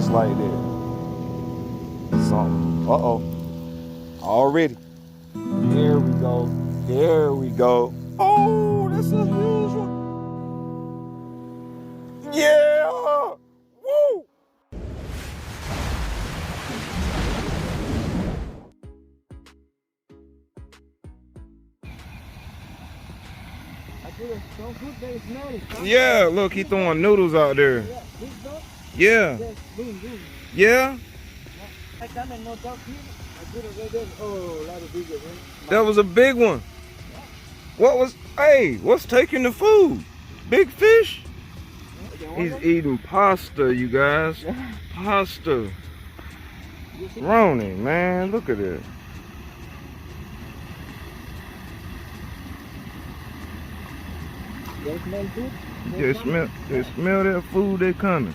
Just like that. Something. Uh-oh. Already. There we go. There we go. Oh, that's a huge one. Yeah. Woo. Yeah, look, he throwing noodles out there. Yeah. Yeah. That was a big one. Hey, what's taking the food? Big fish? He's eating pasta, you guys. Pasta. Ronnie, man, look at it. They smell that food, they coming.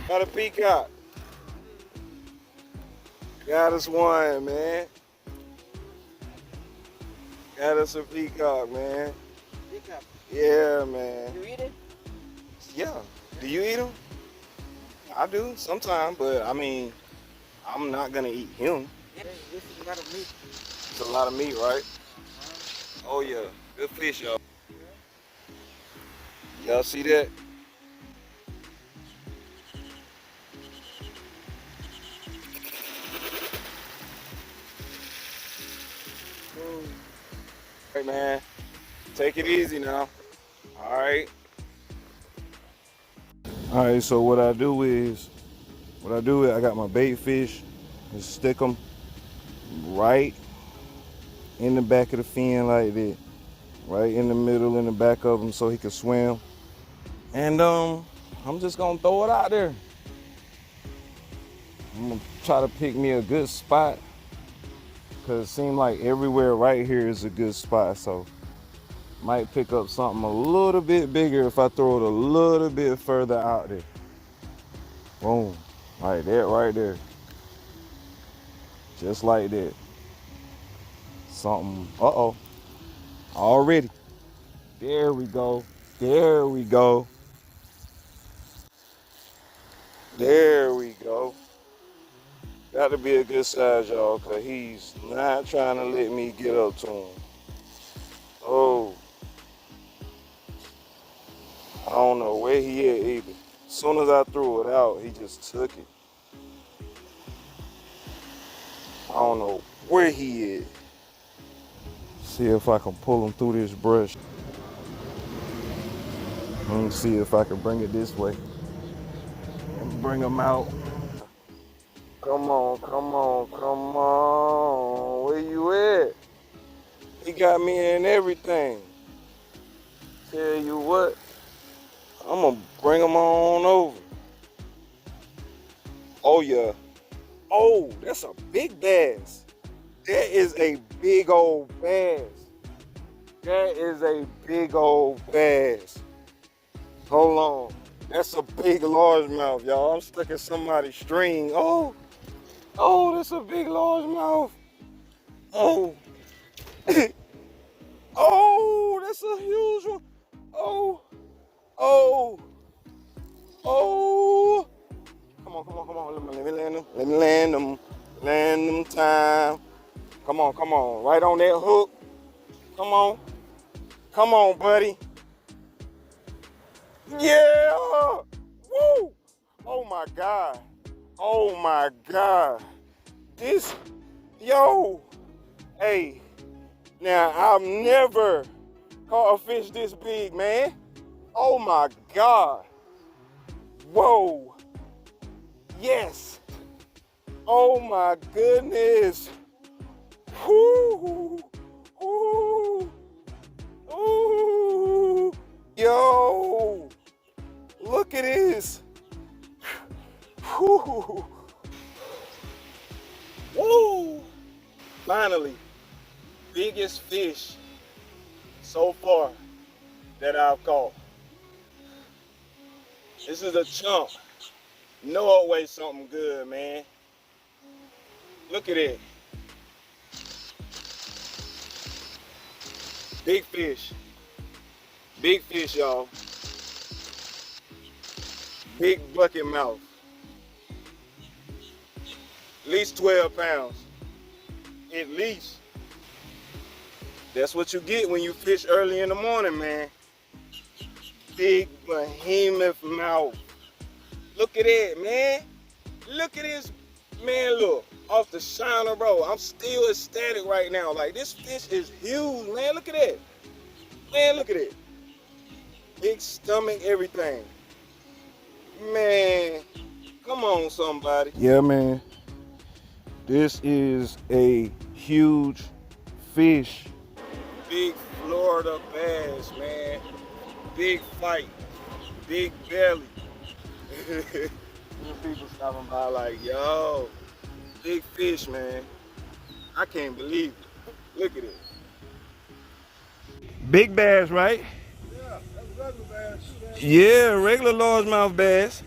Got a peacock. Got us one, man. Got us a peacock, man. Peacock? Yeah, man. You eat it? Yeah. Do you eat them? I do sometimes, but I mean, I'm not gonna eat him. This is a lot of meat. It's a lot of meat, right? Oh yeah, good fish, y'all. Y'all see that? Hey man, take it easy now. All right. All right. So what I do is I got my bait fish and stick them right in the back of the fin like that, right in the middle, in the back of him, so he can swim. And I'm just gonna throw it out there. I'm gonna try to pick me a good spot, cause it seems like everywhere right here is a good spot. So might pick up something a little bit bigger if I throw it a little bit further out there. Boom, like that right there. Just like that. Something, uh-oh, already. There we go, there we go. There we go. Got to be a good size, y'all, because he's not trying to let me get up to him. Oh. I don't know where he at either. As soon as I threw it out, he just took it. I don't know where he is. See if I can pull him through this brush. Let me see if I can bring it this way and bring him out. Come on, come on, come on. Where you at? He got me in everything. Tell you what, I'm gonna bring him on over. Oh yeah. Oh, that's a big bass. That is a big old bass. That is a big old bass. Hold on. That's a big largemouth, y'all. I'm stuck in somebody's string. Oh, that's a big largemouth. Oh. Oh, that's a huge one. Oh. Come on. Let me land them. Let me land them. Land them time. Come on. Right on that hook. Come on. Come on, buddy. Yeah. Woo. Oh my God. Oh my God. Hey. Now, I've never caught a fish this big, man. Oh my God. Whoa. Yes. Oh my goodness. Woo. Ooh. Ooh. Yo. Look at this. Woo. Woo. Finally, biggest fish so far that I've caught. This is a chump. Know it weighs something good, man. Look at it. Big fish. Big fish, y'all. Big bucket mouth. At least 12 pounds. At least. That's what you get when you fish early in the morning, man. Big behemoth mouth. Look at that, man. Look at this, man, look. Off the shiner, bro. I'm still ecstatic right now. Like, this fish is huge, man. Look at that. Man, look at it. Big stomach, everything. Man, come on, somebody. Yeah, man. This is a huge fish. Big Florida bass, man. Big fight. Big belly. People stopping by like, yo, big fish, man. I can't believe it. Look at it. Big bass, right? Yeah, that's regular bass. Yeah, regular largemouth bass.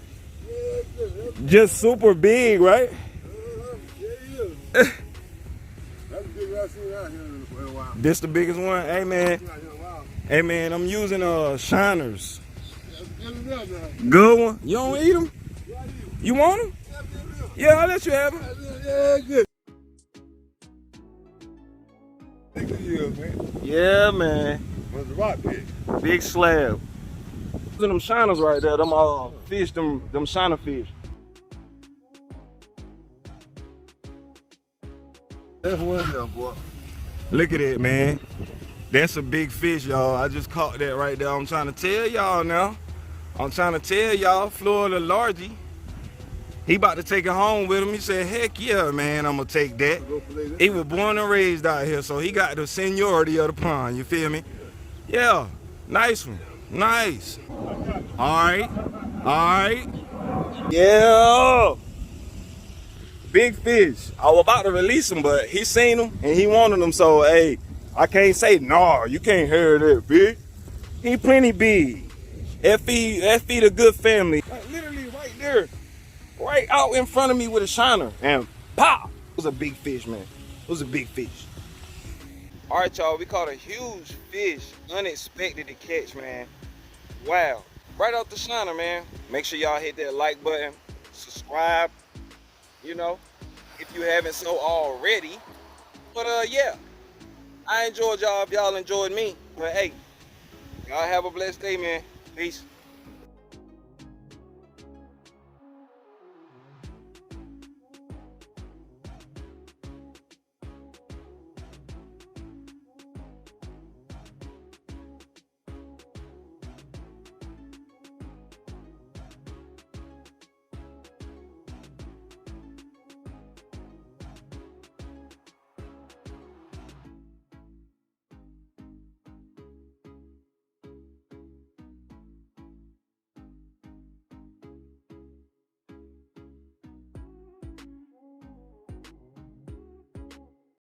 Just super big, right? Yeah, he is. That's the biggest I've seen out here in a while. This the biggest one? Hey, man. Hey, man, I'm using shiners. Good one. You don't eat them? You want them? Yeah, I'll let you have them. Yeah, good. Yeah, man. What's the rock big? Big slab. Using them shiners right there. Them fish, them shiner fish. That's one there, boy. Look at it, man. That's a big fish, y'all. I just caught that right there. I'm trying to tell y'all now. I'm trying to tell y'all, Florida Largie. He about to take it home with him. He said, heck yeah, man, I'm gonna take that. He was born and raised out here, so he got the seniority of the pond, you feel me? Yeah, nice one, nice. All right. Yeah. Big fish. I was about to release him, but he seen him and he wanted them, so hey, I can't say, nah, you can't hear that big. He plenty big. That feed a good family. Like literally right there. Right out in front of me with a shiner. And pop! It was a big fish, man. It was a big fish. All right, y'all, we caught a huge fish. Unexpected to catch, man. Wow. Right off the shiner, man. Make sure y'all hit that like button. Subscribe, you know, if you haven't so already. But yeah, I enjoyed y'all if y'all enjoyed me. But hey, y'all have a blessed day, man. Peace.